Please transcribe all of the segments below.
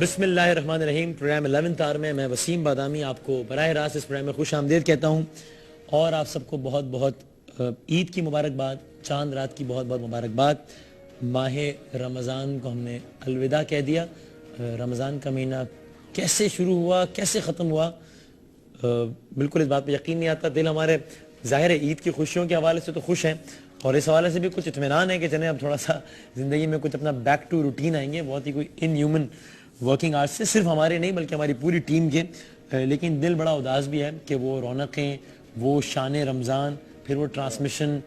بسم اللہ الرحمن الرحیم. پروگرام 11th آور میں وسیم بادامی آپ کو براہ راست اس پروگرام میں خوش آمدید کہتا ہوں اور آپ سب کو بہت بہت عید کی مبارکباد, چاند رات کی بہت بہت مبارکباد. ماہ رمضان کو ہم نے الوداع کہہ دیا. رمضان کا مہینہ کیسے شروع ہوا, کیسے ختم ہوا, بالکل اس بات پہ یقین نہیں آتا. دل ہمارے ظاہر عید کی خوشیوں کے حوالے سے تو خوش ہیں اور اس حوالے سے بھی کچھ اطمینان ہے کہ چلیں اب تھوڑا سا زندگی میں کچھ اپنا بیک ٹو روٹین آئیں گے. بہت ہی کوئی ان ہیومن ورکنگ آرٹس سے, صرف ہمارے نہیں بلکہ ہماری پوری ٹیم کے. لیکن دل بڑا اداس بھی ہے کہ وہ رونقیں, وہ شان رمضان, پھر وہ ٹرانسمیشن,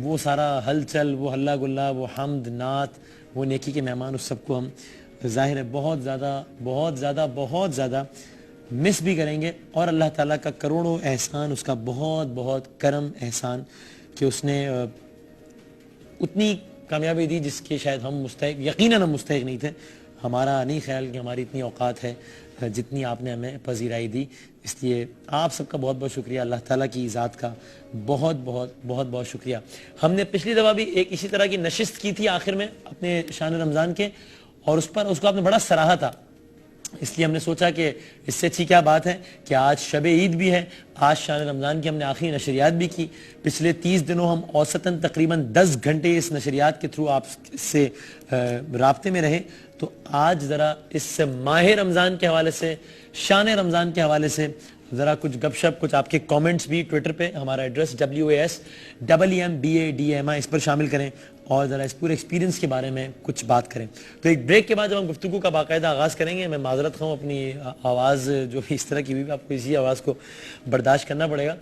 وہ سارا ہلچل, وہ ہلا گلا, وہ حمد نعت, وہ نیکی کے مہمان, اس سب کو ہم ظاہر ہے بہت زیادہ مس بھی کریں گے. اور اللہ تعالیٰ کا کروڑوں احسان, اس کا بہت بہت کرم احسان کہ اس نے اتنی کامیابی دی جس کے شاید ہم مستحق, یقیناً ہم مستحق نہیں تھے. ہمارا نہیں خیال کہ ہماری اتنی اوقات ہے جتنی آپ نے ہمیں پذیرائی دی. اس لیے آپ سب کا بہت بہت شکریہ, اللہ تعالیٰ کی ذات کا بہت بہت شکریہ. ہم نے پچھلی دفعہ بھی ایک اسی طرح کی نشست کی تھی آخر میں اپنے شان رمضان کے, اور اس کو آپ نے بڑا سراہا تھا. اس لیے ہم نے سوچا کہ اس سے اچھی کیا بات ہے کہ آج شب عید بھی ہے, آج شان رمضان کی ہم نے آخری نشریات بھی کی. پچھلے 30 دنوں ہم اوسطاً تقریباً 10 گھنٹے اس نشریات کے تھرو آپ سے رابطے میں رہے. تو آج ذرا اس ماہ رمضان کے حوالے سے, شان رمضان کے حوالے سے ذرا کچھ گپ شپ, کچھ آپ کے کامنٹس بھی ٹویٹر پہ, ہمارا ایڈریس WASEMBADAMI, اس پر شامل کریں اور ذرا اس پورے ایکسپیرینس کے بارے میں کچھ بات کریں. تو ایک بریک کے بعد جب ہم گفتگو کا باقاعدہ آغاز کریں گے, میں معذرت خواہوں اپنی آواز جو بھی اس طرح کی ہوئی, آپ کو اسی آواز کو برداشت کرنا پڑے گا.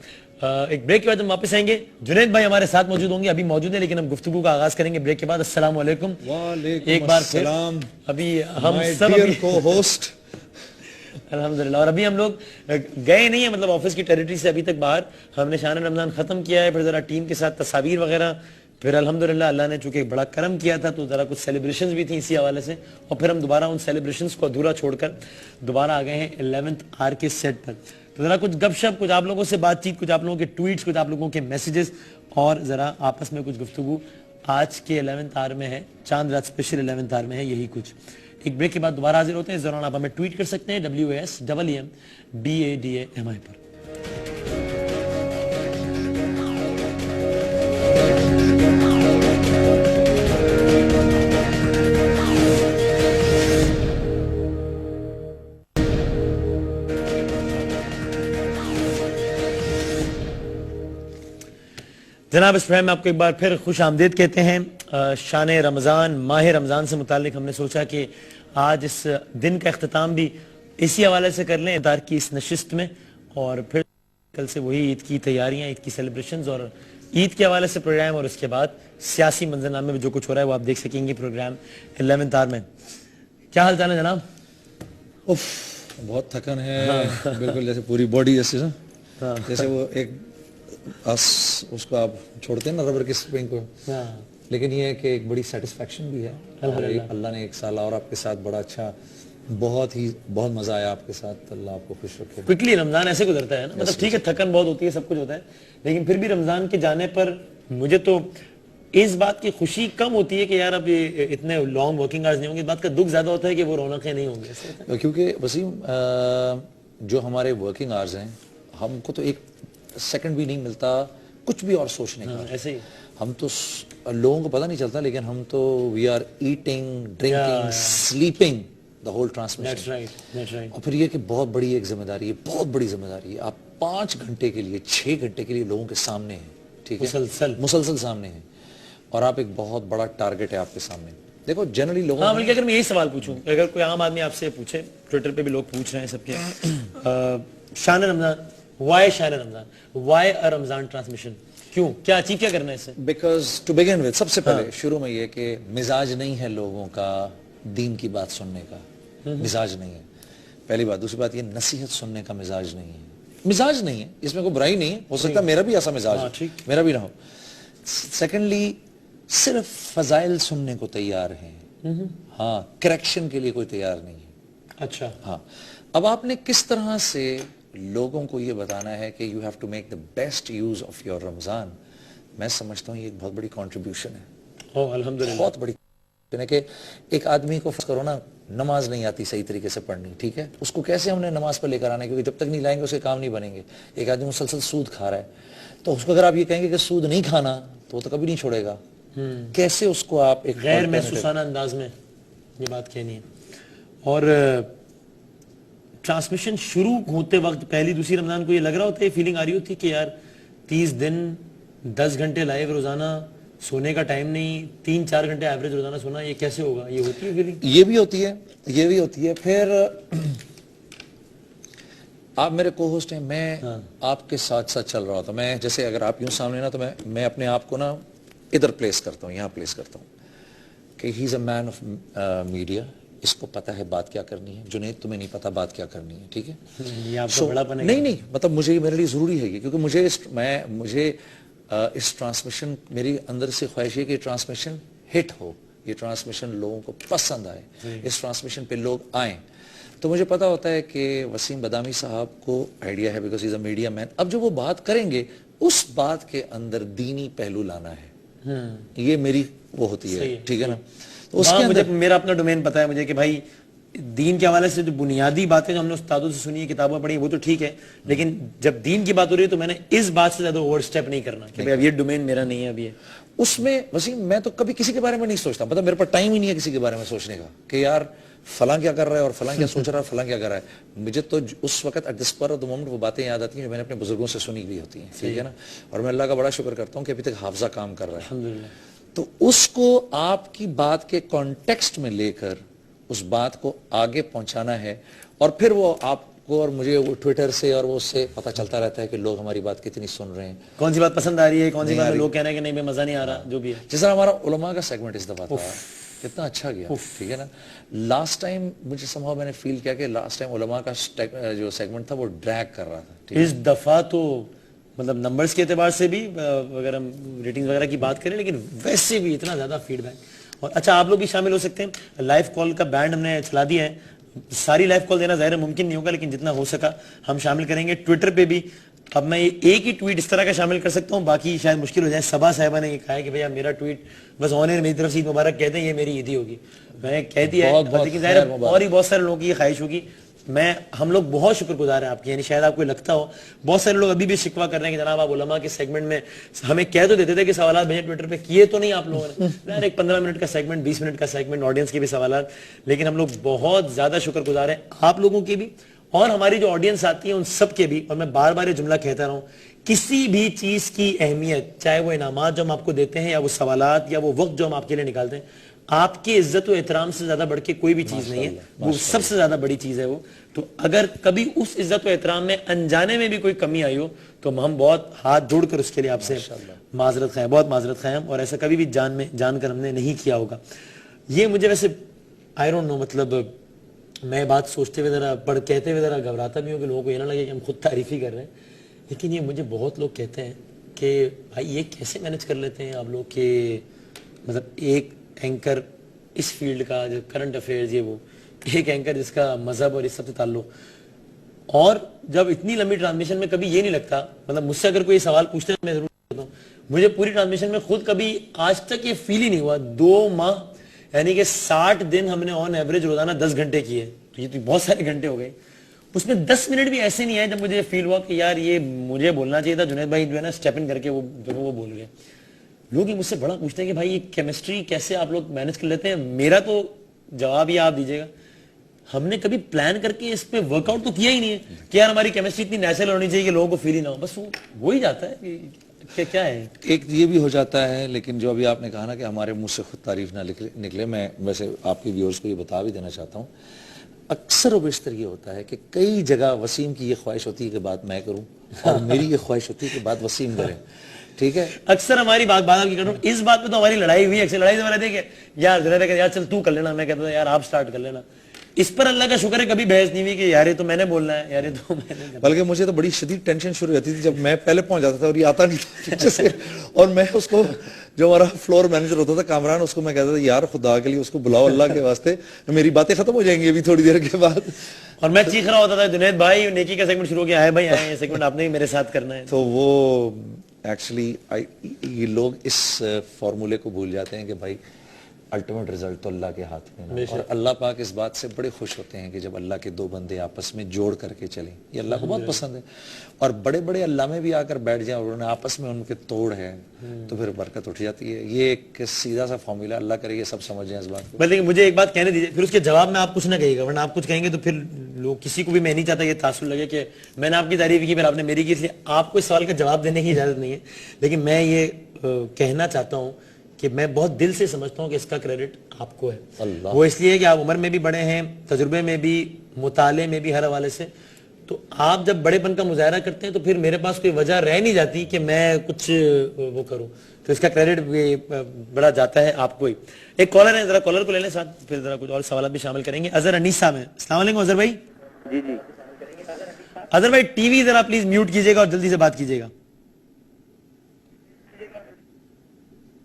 ایک بریک کے بعد ہم واپس آئیں گے. جنید بھائی ہمارے ساتھ موجود ہوں گے, ابھی موجود ہیں, لیکن ہم گفتگو کا آغاز کریں گے بریک کے بعد. السلام علیکم. ایک بار پھر ابھی ہم سب ہوسٹ الحمدللہ, اور ابھی ہم لوگ گئے نہیں ہیں, مطلب آفس کی ٹیریٹری سے ابھی تک باہر. ہم نے شان رمضان ختم کیا ہے, پھر ذرا ٹیم کے ساتھ تصاویر وغیرہ, پھر الحمدللہ اللہ نے چونکہ بڑا کرم کیا تھا تو ذرا کچھ سیلیبریشنز بھی تھیں اسی حوالے سے, اور پھر ہم دوبارہ ان سیلیبریشنز کو ادھورا چھوڑ کر دوبارہ آ گئے ہیں 11th آور کے سیٹ پر. تو ذرا کچھ گپ شپ, کچھ آپ لوگوں سے بات چیت, کچھ آپ لوگوں کے ٹویٹس, کچھ آپ لوگوں کے میسیجز, اور ذرا آپس میں کچھ گفتگو آج کے 11th آور میں ہے, چاند رات اسپیشل 11th آور میں ہے, یہی کچھ. ایک بریک کے بعد دوبارہ حاضر ہوتے ہیں. اس دوران آپ ہمیں ٹویٹ کر سکتے ہیں WASEMBADAMI پر. جناب اس پروگرام میں آپ کو ایک بار پھر خوش آمدید کہتے ہیں. شان رمضان, ماہ رمضان سے متعلق ہم نے سوچا کہ آج اس دن کا اختتام بھی اسی حوالے سے کر لیں افطار کی اس نشست میں, اور پھر کل سے وہی عید کی تیاریاں, عید کی سیلیبریشنز اور عید کے حوالے سے پروگرام, اور اس کے بعد سیاسی منظرنامے میں جو کچھ ہو رہا ہے وہ آپ دیکھ سکیں گے پروگرام 11th آور میں. کیا حال چال ہے جناب؟ بہت تھکن ہے, بالکل جیسے پوری باڈی جیسے وہ ایک اس کو آپ چھوڑتے ہیں نا ربر کی اسپرنگ کو, لیکن یہ ہے کہ ایک بڑی سیٹسفیکشن بھی ہے. اللہ نے ایک سال اور آپ کے ساتھ بڑا اچھا, بہت مزہ آیا آپ کے ساتھ. اللہ آپ کو خوش رکھے. کوئکلی رمضان ایسے گزرتا ہے نا, مطلب ٹھیک ہے تھکن بہت ہوتی ہے, سب کچھ ہوتا ہے, لیکن پھر بھی رمضان کے جانے پر مجھے تو اس بات کی خوشی کم ہوتی ہے کہ یار اب یہ اتنے لانگ ورکنگ آورز نہیں ہوں گے. اس بات کا دکھ زیادہ ہوتا ہے کہ وہ رونقیں نہیں ہوں گے, کیونکہ وسیم جو ہمارے ورکنگ آورز ہیں, ہم کو تو ایک سیکنڈ بھی نہیں ملتا کچھ بھی اور سوچنے کا. ایسے ہی ہم تو لوگوں کو پتہ نہیں چلتا, لیکن ہم تو we are eating, drinking, sleeping the whole transmission. اور پھر یہ کہ بہت بڑی ایک ذمہ داری ہے, بہت بڑی ذمہ داری ہے. آپ 5 گھنٹے کے لیے, 6 گھنٹے کے لیے لوگوں کے سامنے ہیں, ٹھیک ہے, مسلسل سامنے ہیں, اور آپ ایک بہت بڑا ٹارگٹ ہے آپ کے سامنے. دیکھو جنرلی لوگوں, ہاں بلکہ اگر میں یہی سوال پوچھوں, اگر کوئی عام آدمی آپ سے پوچھے, ٹویٹر پہ بھی لوگ پوچھ رہے ہیں سب کے, شان رمضان, why شان رمضان, why a رمضان ٹرانسمیشن, کیوں, کیا اچیو کیا کرنا ہے اس سے؟ بیکاز ٹو بگن وتھ, سب سے پہلے شروع میں یہ کہ مزاج نہیں ہے لوگوں کا دین کی بات سننے کا, مزاج نہیں ہے, پہلی بات. دوسری بات یہ نصیحت سننے کا مزاج نہیں ہے, مزاج نہیں ہے, اس میں کوئی برائی نہیں ہے, ہو سکتا ہے میرا بھی ایسا مزاج ہے, میرا بھی نہ ہو. سیکنڈلی صرف فضائل سننے کو تیار ہیں, ہاں کریکشن کے لیے کوئی تیار نہیں ہے. اچھا, ہاں. اب آپ نے کس طرح سے لوگوں کو یہ بتانا ہے کہ you have to make the best use of your Ramzan, میں سمجھتا ہوں یہ ایک بہت بڑی کنٹریبیوشن ہے, الحمدللہ بہت بڑی کہ ایک آدمی کو فرض کرو نا نماز نہیں آتی صحیح طریقے سے پڑھنی, ٹھیک ہے, اس کو کیسے ہم نے نماز پر لے کر آنا ہے, کیونکہ جب تک نہیں لائیں گے اس کے کام نہیں بنیں گے. ایک آدمی مسلسل سود کھا رہا ہے, تو اس کو اگر آپ یہ کہیں گے کہ سود نہیں کھانا تو وہ تو کبھی نہیں چھوڑے گا. کیسے اس کو آپ ایک غیر محسوسانہ انداز میں یہ بات کہنی ہے. اور ٹرانسمیشن شروع ہوتے وقت پہلی دوسری رمضان کو یہ لگ رہا ہوتا ہے, یہ فیلنگ آ رہی ہوتی کہ یار 30 دن 10 گھنٹے لائیو روزانہ, سونے کا ٹائم نہیں, 3-4 گھنٹے ایوریج روزانہ سونا, یہ کیسے ہوگا؟ یہ ہوتی ہے فیلنگ؟ یہ بھی ہوتی ہے, یہ بھی ہوتی ہے. پھر آپ میرے کو ہوسٹ ہیں, میں آپ کے ساتھ ساتھ چل رہا ہوتا, میں جیسے اگر آپ یوں سامنے نا تو میں اپنے آپ کو نا ادھر پلیس کرتا ہوں, یہاں پلیس کرتا ہوں کہ ہی از اے مین آف میڈیا, اس کو پتا ہے بات کیا کرنی ہے. جنید تمہیں نہیں پتا بات کیا کرنی ہے, ٹھیک ہے. یہ آپ کا بڑا پن ہے. نہیں مطلب مجھے میرے لیے ضروری ہے یہ, کیونکہ مجھے اس ٹرانسمیشن, میری اندر سے خواہش ہے کہ یہ ٹرانسمیشن ہٹ ہو, یہ ٹرانسمیشن لوگوں کو پسند آئے, اس ٹرانسمیشن پہ لوگ آئیں. تو مجھے پتا ہوتا ہے کہ وسیم بادامی صاحب کو آئیڈیا ہے, بیکاز از اے میڈیا مین. اب جو وہ بات کریں گے اس بات کے اندر دینی پہلو لانا ہے, یہ میری وہ ہوتی ہے, ٹھیک ہے نا. اس کے مجھے میرا اپنا ڈومین پتا ہے مجھے کہ بھائی دین کے حوالے سے جو بنیادی باتیں جو ہم نے استادوں سے سنی ہے, کتابیں پڑھی, وہ تو ٹھیک ہے, لیکن جب دین کی بات ہو رہی ہے تو میں نے اس بات سے زیادہ اوور سٹیپ نہیں کرنا کہ بھائی اب یہ ڈومین میرا نہیں ہے. اب یہ اس میں وسیم میں تو کبھی کسی کے بارے میں نہیں سوچتا, مطلب میرے پاس ٹائم ہی نہیں ہے کسی کے بارے میں سوچنے کا کہ یار فلاں کیا کر رہا ہے اور فلاں کیا سوچ رہا ہے, فلاں کیا کر رہا ہے. مجھے تو اس وقت ایٹ دس پر مومنٹ وہ باتیں یاد آتی ہیں جو میں نے اپنے بزرگوں سے سنی ہوئی ہوتی ہیں, ٹھیک ہے نا. اور میں اللہ کا بڑا شکر کرتا ہوں کہ ابھی تک حافظہ کام کر رہا ہے, الحمدللہ. تو اس کو آپ کی بات کے کانٹیکسٹ میں لے کر اس بات کو آگے پہنچانا ہے, اور پھر وہ آپ کو اور مجھے وہ ٹویٹر سے اور وہ اس سے پتہ چلتا رہتا ہے کہ لوگ ہماری بات کتنی سن رہے ہیں, کون سی بات پسند آ رہی ہے, کون سی بات لوگ کہہ رہے ہیں کہ نہیں بے مزہ نہیں آ رہا, جو بھی ہے. جس طرح ہمارا علماء کا سیگمنٹ اس دفعہ تھا, کتنا اچھا گیا, ٹھیک ہے نا. لاسٹ ٹائم مجھے سمہاؤ میں نے فیل کیا کہ لاسٹ ٹائم علماء کا جو سیگمنٹ تھا وہ ڈریگ کر رہا تھا. اس دفعہ تو مطلب نمبرز کے اعتبار سے بھی اگر ہم ریٹنگز وغیرہ کی بات کریں, لیکن ویسے بھی اتنا زیادہ فیڈ بیک. اور اچھا آپ لوگ بھی شامل ہو سکتے ہیں, لائیو کال کا بینڈ ہم نے چلا دیا ہے. ساری لائیو کال دینا ظاہر ممکن نہیں ہوگا, لیکن جتنا ہو سکا ہم شامل کریں گے. ٹویٹر پہ بھی اب میں ایک ہی ٹویٹ اس طرح کا شامل کر سکتا ہوں, باقی شاید مشکل ہو جائے. صبا صاحبہ نے یہ کہا ہے کہ بھئی میرا ٹویٹ بس آن ایئر میری طرف سے عید مبارک کہہ دیں, یہ میری عیدی ہوگی. میں نے کہہ دیا ہے, لیکن ظاہر اور ہی بہت سارے لوگوں کی یہ خواہش ہوگی. ہم لوگ بہت شکر گزار ہیں آپ کی, یعنی شاید آپ کو لگتا ہو بہت سارے لوگ ابھی بھی شکوہ کر رہے ہیں کہ جناب آپ علماء کے سیگمنٹ میں ہمیں کہہ تو دیتے تھے کہ سوالات بھیجیں ٹویٹر پہ, کیے تو نہیں آپ لوگوں نے. یار ایک 15 منٹ کا سیگمنٹ, 20 منٹ کا سیگمنٹ, آڈینس کے بھی سوالات, لیکن ہم لوگ بہت زیادہ شکر گزار ہیں آپ لوگوں کے بھی اور ہماری جو آڈینس آتی ہے ان سب کے بھی. اور میں بار بار یہ جملہ کہتا رہا ہوں, کسی بھی چیز کی اہمیت, چاہے وہ انعامات جو ہم آپ کو دیتے ہیں یا وہ سوالات یا وہ وقت جو ہم آپ کے لیے نکالتے ہیں, آپ کی عزت و احترام سے زیادہ بڑھ کے کوئی بھی چیز نہیں ہے. وہ سب سے زیادہ بڑی چیز ہے وہ. تو اگر کبھی اس عزت و احترام میں انجانے میں بھی کوئی کمی آئی ہو تو ہم بہت ہاتھ جوڑ کر اس کے لیے آپ سے معذرت خواہ, بہت معذرت خواہ, اور ایسا کبھی بھی جان کر ہم نے نہیں کیا ہوگا. یہ مجھے ویسے آئی ڈونٹ نو, مطلب میں بات سوچتے ہوئے ذرا کہتے ہوئے ذرا گھبراتا بھی ہوں کہ لوگوں کو یہ نہ لگے کہ ہم خود تعریف ہی کر رہے ہیں, لیکن یہ مجھے بہت لوگ کہتے ہیں کہ بھائی یہ کیسے مینج کر لیتے ہیں آپ لوگ کہ مطلب ایک اینکر اس فیلڈ کا جو کرنٹ افیئرز, یہ وہ ایک اینکر جس کا مذہب اور اس سب سے تعلق, اور جب اتنی لمبی ٹرانسمیشن میں کبھی یہ نہیں لگتا, مطلب مجھ سے اگر کوئی سوال پوچھتے ہیں میں ضرور کرتا ہوں, مجھے پوری ٹرانسمیشن میں خود کبھی آج تک یہ فیل ہی نہیں ہوا. 2 ماہ یعنی کہ 60 دن ہم نے آن ایوریج روزانہ 10 گھنٹے کیے, تو یہ تو بہت سارے گھنٹے ہو گئے. اس میں 10 منٹ بھی ایسے نہیں آئے جب مجھے فیل ہوا کہ یار یہ مجھے بولنا چاہیے تھا, جنید بھائی جو ہے نا اسٹیپ ان کر کے وہ بول گئے. لوگ یہ مجھ سے بڑا پوچھتے ہیں کہ بھائی یہ کیمسٹری کیسے آپ لوگ مینج کر لیتے ہیں. میرا تو جواب یہ آپ دیجیے گا, ہم نے کبھی پلان کر کے اس پہ ورک آؤٹ تو کیا ہی نہیں ہے کہ یار ہماری کیمسٹری اتنی نیچرل ہونی چاہیے کہ لوگوں کو فیل ہی نہ ہو, بس وہ ہی جاتا ہے کہ کیا ہے. ایک یہ بھی ہو جاتا ہے, لیکن جو ابھی آپ نے کہا نا کہ ہمارے منہ سے خود تعریف نہ نکلے, میں ویسے آپ کے ویورز کو یہ بتا بھی دینا چاہتا ہوں, اکثر و بیشتر یہ ہوتا ہے کہ کئی جگہ وسیم کی یہ خواہش ہوتی ہے کہ بات میں کروں اور میری یہ خواہش ہوتی ہے کہ بات وسیم کرے, ٹھیک ہے. اکثر ہماری بات آپ کی کروں, اس بات پہ تو ہماری لڑائی ہوئی, اکثر لڑائی سے بولے تھے کہ یار جنید یار چل تو کر لینا, میں کہتا تھا یار آپ سٹارٹ کر لینا. اس پر اللہ کا شکر ہے کبھی بحث نہیں ہوئی کہ یار یہ تو میں نے بولنا ہے, یار یہ تو میں نے. بلکہ مجھے تو بڑی شدید ٹینشن شروع ہوتی تھی جب میں پہلے پہنچ جاتا تھا اور یہ آتا نہیں تھا, اور میں اس کو جو ہمارا فلور مینیجر ہوتا تھا کامران, اس کو میں کہتا تھا یار خدا کے لیے اس کو بلاؤ اللہ کے واسطے, میری باتیں ختم ہو جائیں گی ابھی تھوڑی دیر کے بعد. اور میں چیخ رہا ہوتا تھا جنید بھائی نیکی کا سیگمنٹ شروع کیا ہے, بھائی آئے یہ سیگمنٹ آپ نے میرے ساتھ کرنا ہے. تو وہ ایکچولی یہ لوگ اس فارمولے کو بھول جاتے ہیں کہ بھائی الٹیمیٹ رزلٹ تو اللہ کے ہاتھ میں ہے، اور اللہ پاک اس بات سے بڑے خوش ہوتے ہیں کہ جب اللہ کے دو بندے آپس میں جوڑ کر کے چلیں، یہ اللہ کو بہت پسند ہے. اور بڑے بڑے علامے بھی آ کر بیٹھ جائیں اور انہوں نے آپس میں ان کے توڑ ہے تو پھر برکت اٹھ جاتی ہے. یہ ایک سیدھا سا فارمولا، اللہ کرے یہ سب سمجھ جائیں اس بات کو. لیکن مجھے ایک بات کہنے دیجیے، پھر اس کے جواب میں آپ کچھ نہ کہیے گا، ورنہ آپ کچھ کہیں گے تو پھر لوگ کسی کو بھی، میں نہیں چاہتا یہ تاثر لگے کہ میں نے آپ کی تعریف کی پھر آپ نے میری کی، اس لیے آپ کو اس سوال کا جواب دینے کی اجازت نہیں ہے. لیکن میں یہ کہنا چاہتا ہوں کہ میں بہت دل سے سمجھتا ہوں کہ اس کا کریڈٹ آپ کو ہے. وہ اس لیے کہ آپ عمر میں بھی بڑے ہیں، تجربے میں بھی، مطالعے میں بھی، ہر حوالے سے. تو آپ جب بڑے پن کا مظاہرہ کرتے ہیں تو پھر میرے پاس کوئی وجہ رہ نہیں جاتی کہ میں کچھ وہ کروں. تو اس کا کریڈٹ بڑا جاتا ہے آپ کو ہی. ایک کالر ہے، ذرا کالر کو لے لیں ساتھ، پھر ذرا کچھ اور سوالات بھی شامل کریں گے. اظہر انیس صاحب ہیں. السلام علیکم اظہر بھائی. جی جی اظہر بھائی ٹی وی ذرا پلیز میوٹ کیجیے گا اور جلدی سے بات کیجیے گا.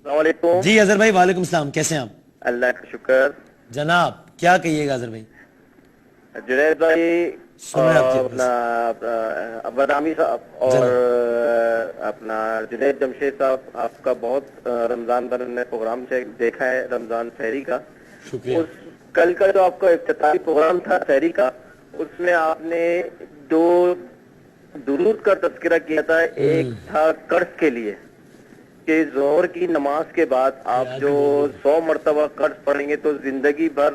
السلام علیکم. جی اظہر بھائی وعلیکم السلام، کیسے ہیں آپ؟ اللہ کا شکر. جناب کیا کہیے گا اظہر بھائی؟ جنید بھائی سن رہے ہیں آپ کی اپنا بادامی صاحب اور اپنا جنید جمشید صاحب، آپ کا بہت رمضان پر نے پروگرام سے دیکھا ہے، رمضان سحری کا. شکریہ. کل کا جو آپ کا افتتاحی پروگرام تھا سحری کا، اس میں آپ نے دو درود کا تذکرہ کیا تھا. ایک تھا قرض کے لیے کہ ظہر کی نماز کے بعد آپ جو 100 مرتبہ قرض پڑھیں گے تو زندگی بھر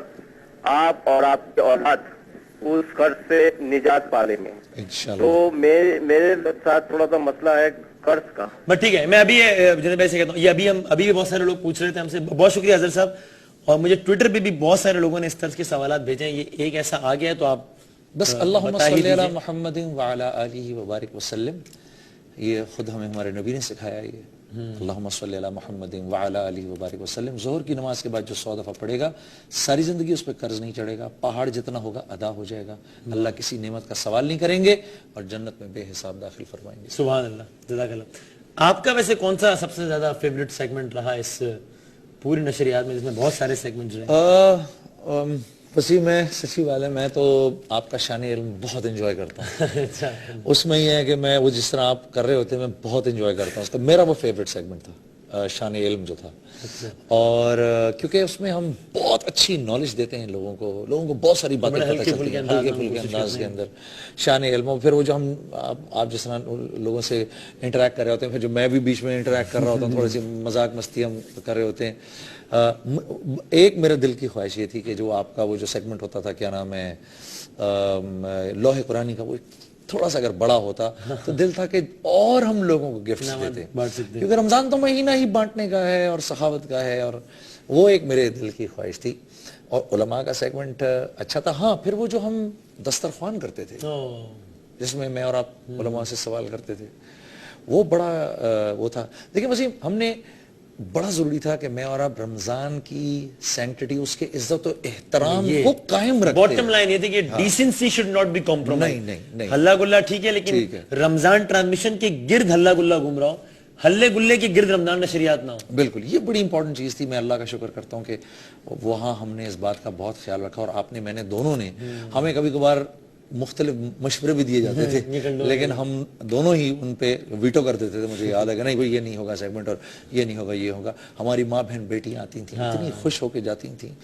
آپ اور آپ کی اولاد اس قرض سے نجات پا لیں گے. انشاءاللہ. تو میرے ساتھ تھوڑا سا مسئلہ ہے قرض کا. بس ٹھیک ہے، میں ابھی جنید بھائی سے کہتا ہوں، یہ ابھی بھی بہت سارے لوگ پوچھ رہے تھے ہم سے. بہت شکریہ اظہر صاحب. اور مجھے ٹویٹر پہ بھی بہت سارے لوگوں نے اس طرح کے سوالات بھیجے ہیں. یہ ایک ایسا آ گیا ہے تو آپ بس اللہم صلی علی محمد وعلی آلہ وبارک وسلم. یہ خود ہمیں ہمارے نبی نے سکھایا. یہ اللہم صلی علی محمد وعلی آلہ وبارک وسلم. ظہر کی نماز کے بعد جو 100 دفعہ پڑھے گا ساری زندگی اس پہ قرض نہیں چڑھے گا. پہاڑ جتنا ہوگا ادا ہو جائے گا. اللہ کسی نعمت کا سوال نہیں کریں گے اور جنت میں بے حساب داخل فرمائیں گے. سبحان اللہ، جزاک اللہ. آپ کا ویسے کون سا سب سے زیادہ فیوریٹ سیگمنٹ رہا اس پوری نشریات میں، جس میں بہت سارے سیگمنٹ رہے؟ وسیم میں سچی بات ہے، میں تو آپ کا شان علم بہت انجوائے کرتا ہوں. اس میں یہ ہے کہ میں وہ جس طرح آپ کر رہے ہوتے ہیں میں بہت انجوائے کرتا ہوں اس کا. میرا وہ فیوریٹ سیگمنٹ تھا شان علم جو تھا. اور کیونکہ اس میں ہم بہت اچھی نالج دیتے ہیں لوگوں کو بہت ساری باتیں پتہ چلتی ہیں ہلکے پھلکے انداز کے اندر. شان علم. اور پھر وہ جو ہم آپ جس طرح لوگوں سے انٹریکٹ کر رہے ہوتے ہیں، پھر جو میں بھی بیچ میں انٹریکٹ کر رہا ہوتا ہوں، تھوڑی سی مذاق مستی ہم کر رہے ہوتے ہیں. ایک میرے دل کی خواہش یہ تھی کہ جو آپ کا وہ جو سیگمنٹ ہوتا تھا، کیا نام ہے، لوح قرآنی کا، وہ تھوڑا سا اگر بڑا ہوتا تو دل تھا کہ اور ہم لوگوں کو گفٹس دیتے، کیونکہ رمضان تو مہینہ ہی بانٹنے کا ہے اور سخاوت کا ہے، اور وہ ایک میرے دل کی خواہش تھی. اور علماء کا سیگمنٹ اچھا تھا. ہاں پھر وہ جو ہم دسترخوان کرتے تھے جس میں میں اور آپ علماء سے سوال کرتے تھے، وہ بڑا وہ تھا. لیکن وسیم ہم نے بڑا ضروری تھا کہ میں اور آپ رمضان کی سینکٹیٹی، اس کے عزت و احترام کو قائم رکھتے. باٹم لائن یہ تھی کہ decency should not be compromise. نہیں ہلا گلا ٹھیک ہے، لیکن رمضان ٹرانسمیشن کے گرد ہلا گلا گھوم رہا ہو، ہلے گلے کے گرد رمضان نشریات نہ ہو. بالکل یہ بڑی امپورٹنٹ چیز تھی. میں اللہ کا شکر کرتا ہوں کہ وہاں ہم نے اس بات کا بہت خیال رکھا، اور آپ نے، میں نے، دونوں نے. ہمیں کبھی کبھار مختلف مشورے بھی دیے جاتے تھے لیکن ہم دونوں ہی ان پہ ویٹو کر دیتے تھے. مجھے یاد ہے کہ نہیں بھائی یہ نہیں ہوگا سیگمنٹ، اور یہ نہیں ہوگا، یہ ہوگا. ہماری ماں بہن بیٹیاں آتی تھیں، اتنی خوش ہو کے جاتی تھیں.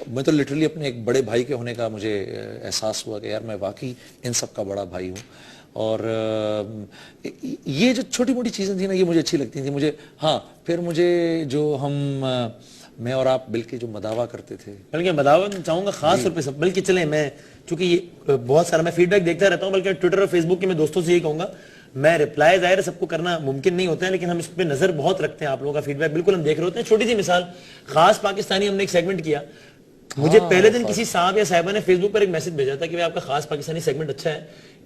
میں تو لٹرلی اپنے ایک بڑے بھائی کے ہونے کا مجھے احساس ہوا کہ یار میں واقعی ان سب کا بڑا بھائی ہوں. اور یہ جو چھوٹی موٹی چیزیں تھیں نا، یہ مجھے اچھی لگتی تھیں. مجھے ہاں پھر مجھے جو میں اور آپ بلکہ جو مداوا کرتے تھے، بلکہ مداوا چاہوں گا خاص طور پہ سب، بلکہ چلیں میں چونکہ یہ بہت سارا میں فیڈ بیک دیکھتا رہتا ہوں، بلکہ ٹویٹر اور فیس بک کے میں دوستوں سے یہی کہوں گا، میں رپلائی ظاہر سب کو کرنا ممکن نہیں ہوتا ہے، لیکن ہم اس پہ نظر بہت رکھتے ہیں. آپ لوگوں کا فیڈ بیک بالکل ہم دیکھ رہے ہوتے ہیں. چھوٹی سی مثال، خاص پاکستانی ہم نے ایک سیگمنٹ کیا. مجھے پہلے دن کسی صاحب یا صاحبہ نے فیس بک پر ایک میسج بھیجا تھا کہ آپ کا خاص پاکستانی سیگمنٹ اچھا ہے،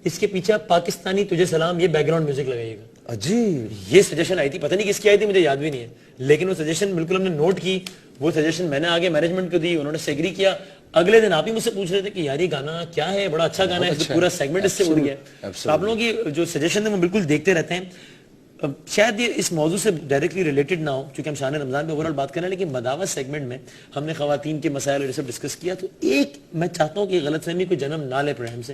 اس کے پیچھے پاکستانی تجھے سلام یہ بیک گراؤنڈ میوزک لگائیے گا. جی یہ سجیشن آئی تھی، پتہ نہیں کس کی آئی تھی، مجھے یاد بھی نہیں ہے، لیکن وہ سجیشن بالکل ہم نے نوٹ کی. وہ سجیشن میں نے آگے مینجمنٹ کو دی، انہوں نے سیگری کیا. اگلے دن آپ ہی مجھ سے پوچھ رہے تھے کہ یار یہ گانا کیا ہے، بڑا اچھا گانا ہے، پورا سیگمنٹ اس سے اڑ گیا. آپ لوگوں کی جو سجیشن ہے وہ بالکل دیکھتے رہتے ہیں. شاید یہ اس موضوع سے ڈائریکٹلی ریلیٹڈ نہ ہو کیونکہ ہم شان رمضان پہ اوورال بات کر رہے ہیں، لیکن مداوت سیگمنٹ میں ہم نے خواتین کے مسائل اور یہ سب ڈسکس کیا. تو ایک میں چاہتا ہوں کہ غلط فہمی کوئی جنم نہ لے پروگرام سے.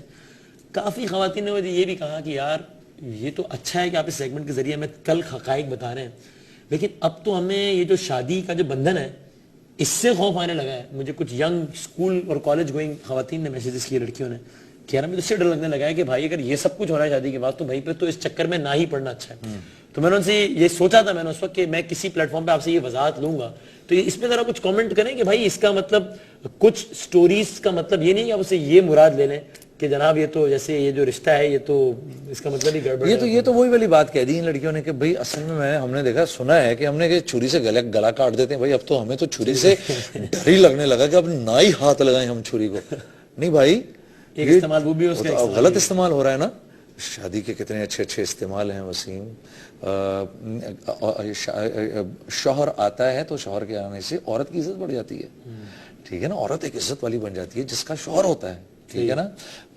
کافی خواتین نے مجھے یہ بھی کہا کہ یار یہ تو اچھا ہے کہ آپ اس سیگمنٹ کے ذریعے ہمیں کل حقائق بتا رہے ہیں، لیکن اب تو ہمیں یہ جو شادی کا جو بندھن ہے اس سے خوف آنے لگا ہے مجھے. کچھ ینگ اسکول اور کالج گوئنگ خواتین نے میسیجز کیے لڑکیوں نے, کہہ رہا مجھے اس سے ڈر لگنے لگا ہے کہ بھائی اگر یہ سب کچھ ہو رہا ہے شادی کے بعد تو بھائی پھر تو اس چکر میں نہ ہی پڑنا اچھا ہے. تو میں نے ان سے یہ سوچا تھا, میں نے اس وقت کہ میں کسی پلیٹ فارم پہ آپ سے یہ وضاحت لوں گا, تو اس پہ ذرا کچھ کامنٹ کریں کہ بھائی اس کا مطلب کچھ سٹوریز کا مطلب یہ نہیں کہ آپ اسے یہ مراد لے لیں کہ جناب یہ تو جیسے یہ جو رشتہ ہے یہ تو اس کا مطلب ہی گڑبڑ ہے. یہ تو وہی والی بات کہہ دی ان لڑکیوں نے کہ بھائی اصل میں ہم نے دیکھا سنا ہے کہ ہم نے چھری سے گلا کاٹ دیتے ہیں, بھائی اب تو ہمیں تو چھری سے ڈر ہی لگنے لگا کہ اب نہ ہی ہاتھ لگائیں ہم چھری کو. نہیں بھائی, ایک استعمال وہ بھی اس کا غلط استعمال ہو رہا ہے نا. شادی کے کتنے اچھے اچھے استعمال ہیں وسیم. شوہر آتا ہے تو شوہر کے آنے سے عورت کی عزت بڑھ جاتی ہے, ٹھیک ہے نا. عورت ایک عزت والی بن جاتی ہے جس کا شوہر ہوتا ہے, ٹھیک ہے نا.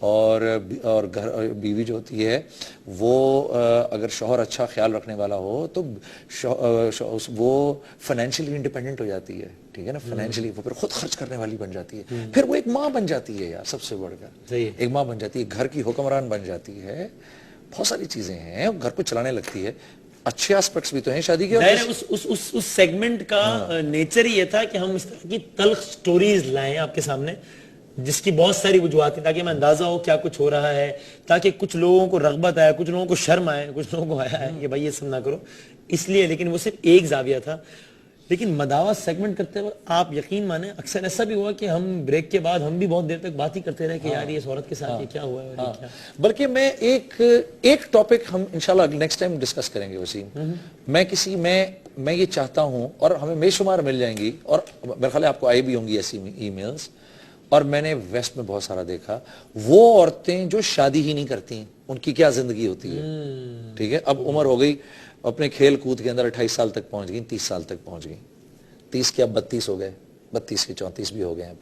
اور بیوی جو ہوتی ہے وہ اگر شوہر اچھا خیال رکھنے والا ہو تو وہ فائنینشلی انڈیپینڈنٹ ہو جاتی ہے, ٹھیک ہے نا. فائنینشلی وہ پھر خود خرچ کرنے والی بن جاتی ہے, پھر وہ ایک ماں بن جاتی ہے یار, سب سے بڑھ کر ایک ماں بن جاتی ہے, گھر کی حکمران بن جاتی ہے. بہت ساری چیزیں ہیں, گھر کو چلانے لگتی ہے. اچھے آسپیکٹس بھی تو ہیں شادی کے. اس سیگمنٹ کا نیچر ہی یہ تھا کہ ہم اس طرح کی تلخ سٹوریز لائیں آپ کے سامنے جس کی بہت ساری وجوہات ہیں, تاکہ میں اندازہ ہو کیا کچھ ہو رہا ہے, تاکہ کچھ لوگوں کو رغبت آئے, کچھ لوگوں کو شرم آئے, کچھ لوگوں کو آیا ہے کہ بھائی یہ سب نہ کرو, اس لیے. لیکن وہ صرف ایک زاویہ تھا. لیکن مداوع سیگمنٹ کرتے وقت آپ یقین مانیں اکثر ایسا بھی ہوا کہ ہم بریک کے بعد ہم بھی بہت دیر تک بات ہی کرتے رہے کہ یار یہ اس عورت کے ساتھ یہ کیا ہوا ہے. بلکہ میں ایک ٹاپک ہم انشاءاللہ نیکسٹ ٹائم ڈسکس کریں گے وسیم. میں یہ چاہتا ہوں, اور ہمیں بے شمار مل جائیں گی, اور میرے خیال ہے آپ کو آئی بھی ہوں گی ایسی ای میلز, اور میں نے ویسٹ میں بہت سارا دیکھا, وہ عورتیں جو شادی ہی نہیں کرتی ان کی کیا زندگی ہوتی ہے, ٹھیک ہے. اب عمر ہو گئی, اپنے کھیل کود کے اندر 28 سال تک پہنچ گئی, 30 سال تک پہنچ گئی, 30 کے اب 32 ہو گئے, 32 کے 34 بھی ہو گئے, اب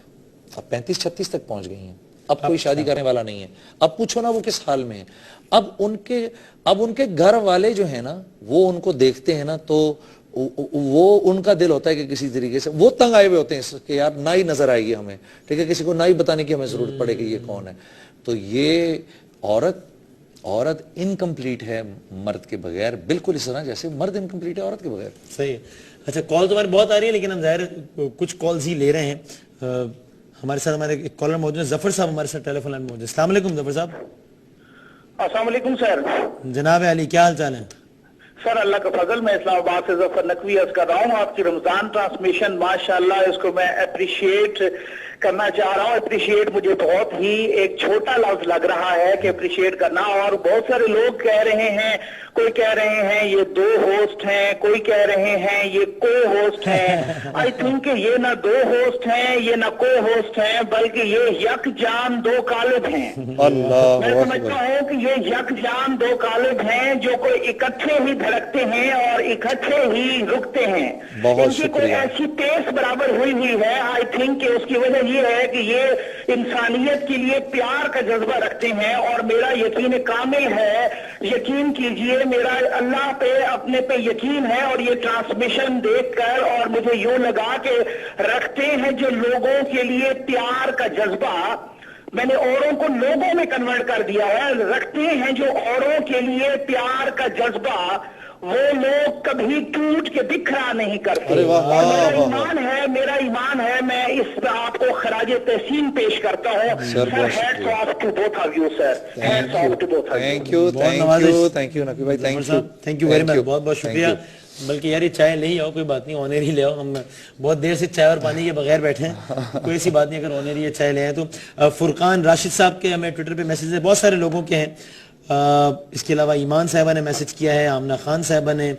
35-36 تک پہنچ گئی ہیں. اب کوئی شادی کرنے والا نہیں ہے. اب پوچھو نا وہ کس حال میں ہے. اب ان کے گھر والے جو ہیں نا وہ ان کو دیکھتے ہیں نا تو وہ ان کا دل ہوتا ہے کہ کسی طریقے سے وہ تنگ آئے ہوئے ہوتے ہیں کہ یار نہ ہی نظر آئے گی ہمیں, ٹھیک ہے, کسی کو نہ ہی بتانے کی ہمیں ضرورت پڑے کہ یہ کون ہے. تو یہ عورت انکمپلیٹ ہے مرد کے بغیر, بالکل اس طرح جیسے مرد انکمپلیٹ ہے عورت کے بغیر. صحیح ہے. اچھا کال تو ہماری بہت آ رہی ہے لیکن ہم ظاہر کچھ کالز ہی لے رہے ہیں. ہمارے ساتھ ہمارے ایک کالر موجود ہیں, ظفر صاحب ہمارے ساتھ ٹیلی فون لائن موجود ہیں. السلام علیکم ظفر صاحب. السلام علیکم سر. جناب علی کیا حال چال ہے؟ سر اللہ کا فضل, میں اسلام آباد سے ظفر نقوی عرض کر رہا ہوں. آپ کی رمضان ٹرانسمیشن ماشاءاللہ اس کو میں اپریشیٹ کرنا چاہ رہا ہوں. اپریشیٹ مجھے بہت ہی ایک چھوٹا لفظ لگ رہا ہے کہ اپریشیٹ کرنا, اور بہت سارے لوگ کہہ رہے ہیں, کوئی کہہ رہے ہیں یہ 2 ہوسٹ ہیں, کوئی کہہ رہے ہیں یہ کو ہوسٹ ہیں. آئی تھنک کہ یہ نہ 2 ہوسٹ ہیں یہ نہ کو ہوسٹ ہیں, بلکہ یہ یک جان 2 قالب ہیں. میں سمجھتا ہوں کہ یہ یک جان 2 قالب ہیں جو کوئی اکٹھے ہی دھڑکتے ہیں اور اکٹھے ہی رکتے ہیں. ان کی کوئی ایسی پیس برابر ہوئی ہے. آئی تھنک کہ اس کی وجہ یہ ہے کہ یہ انسانیت کے لیے پیار کا جذبہ رکھتے ہیں, اور میرا یقین کامل ہے, یقین کیجئے میرا اللہ پہ اپنے پہ یقین ہے, اور یہ ٹرانسمیشن دیکھ کر اور مجھے یوں لگا کہ رکھتے ہیں جو لوگوں کے لیے پیار کا جذبہ. میں نے اوروں کو لوگوں میں کنورٹ کر دیا ہے. رکھتے ہیں جو اوروں کے لیے پیار کا جذبہ, وہ لوگ کبھی ٹوٹ کے بکھرا نہیں کرتے. میرا ایمان ہے میں اس پہ آپ کو خراج تحسین پیش کرتا ہوں. Sir hats off to both of you sir, hats off to both of you. Thank you very much, بہت بہت شکریہ. بلکہ یار یہ چائے لے ہی آؤ, کوئی بات نہیں, آنر ہی لے آؤ. ہم بہت دیر سے چائے اور پانی کے بغیر بیٹھے ہیں, کوئی ایسی بات نہیں, اگر آنر ہی چائے لے آئے تو. فرقان راشد صاحب کے ہمیں ٹویٹر پہ میسیج ہے, بہت سارے لوگوں کے ہیں. اس کے علاوہ ایمان صاحبہ نے میسیج کیا ہے, آمنہ خان صاحبہ نے,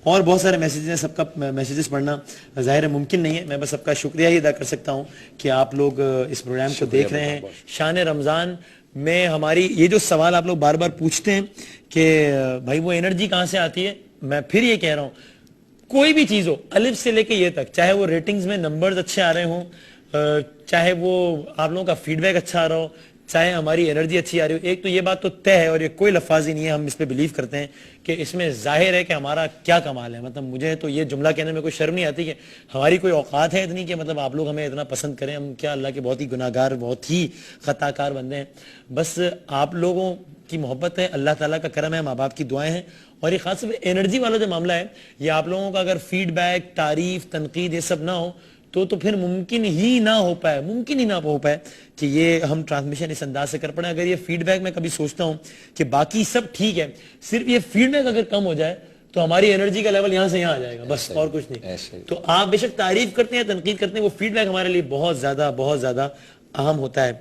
اور بہت سارے میسیجز ہیں. سب کا میسیجز پڑھنا ظاہر ممکن نہیں ہے, میں بس سب کا شکریہ ہی ادا کر سکتا ہوں کہ آپ لوگ اس پروگرام کو دیکھ رہے ہیں. شان رمضان میں ہماری یہ جو سوال آپ لوگ بار بار پوچھتے ہیں کہ بھائی وہ انرجی کہاں سے آتی ہے, میں پھر یہ کہہ رہا ہوں, کوئی بھی چیز ہو الف سے لے کے یہ تک, چاہے وہ ریٹنگز میں نمبرز اچھے آ رہے ہوں, چاہے وہ آپ لوگوں کا فیڈ بیک اچھا آ رہا ہو, چاہے ہماری انرجی اچھی آ رہی ہو, ایک تو یہ بات تو طے ہے, اور یہ کوئی لفاظ ہی نہیں ہے, ہم اس پہ بلیو کرتے ہیں کہ اس میں ظاہر ہے کہ ہمارا کیا کمال ہے. مطلب مجھے تو یہ جملہ کہنے میں کوئی شرم نہیں آتی کہ ہماری کوئی اوقات ہے اتنی کہ مطلب آپ لوگ ہمیں اتنا پسند کریں. ہم کیا اللہ کے بہت ہی گناہ گار, بہت ہی خطا کار بندے ہیں. بس آپ لوگوں کی محبت ہے, اللہ تعالیٰ کا کرم ہے, ماں باپ کی دعائیں ہیں, اور یہ خاص طور پہ انرجی والا جو معاملہ ہے, یہ آپ لوگوں کا اگر فیڈ بیک, تعریف, تنقید یہ سب نہ ہو تو پھر ممکن ہی نہ ہو پائے کہ یہ ہم ٹرانسمیشن اس انداز سے کر پڑیں. اگر یہ فیڈ بیک میں کبھی سوچتا ہوں کہ باقی سب ٹھیک ہے, صرف یہ فیڈ بیک اگر کم ہو جائے تو ہماری انرجی کا لیول یہاں سے یہاں آ جائے گا, بس اور کچھ نہیں. تو آپ بے شک تعریف کرتے ہیں, تنقید کرتے ہیں, وہ فیڈ بیک ہمارے لیے بہت زیادہ اہم ہوتا ہے.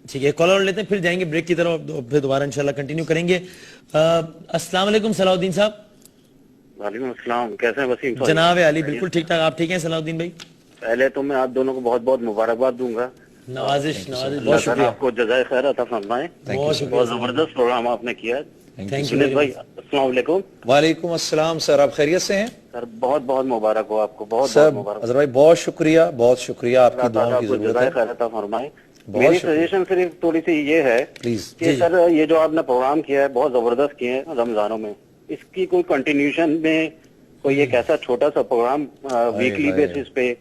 ٹھیک ہے, کالر لیتے ہیں, پھر جائیں گے بریک کی طرف, پھر دوبارہ انشاءاللہ کنٹینیو کریں گے. السلام علیکم صلاح الدین صاحب. وعلیکم السلام, کیسے ہیں وسیم صاحب؟ جناب علی بالکل ٹھیک ٹھاک, آپ ٹھیک ہیں صلاح الدین بھائی؟ پہلے تو میں آپ دونوں کو بہت بہت مبارکباد دوں گا. نوازش بہت شکریہ, آپ کو جزائے خیر عطا فرمائے. بہت زبردست پروگرام آپ نے کیا. سنیت بھائی السلام علیکم. وعلیکم السلام سر, آپ خیریت سے ہیں؟ سر بہت بہت مبارک ہو آپ کو, بہت سر مبارک. اظہر بھائی بہت شکریہ, آپ کی دعاؤں کی ضرورت ہے. جزائے خیر عطا فرمائے. میری سجیشن صرف تھوڑی سی یہ ہے کہ سر یہ جو آپ نے پروگرام کیا ہے بہت زبردست کیے ہیں رمضانوں میں, اس کی کوئی کنٹینیوشن میں کوئی ایک ایسا چھوٹا سا پروگرام ویکلی بیسس پہ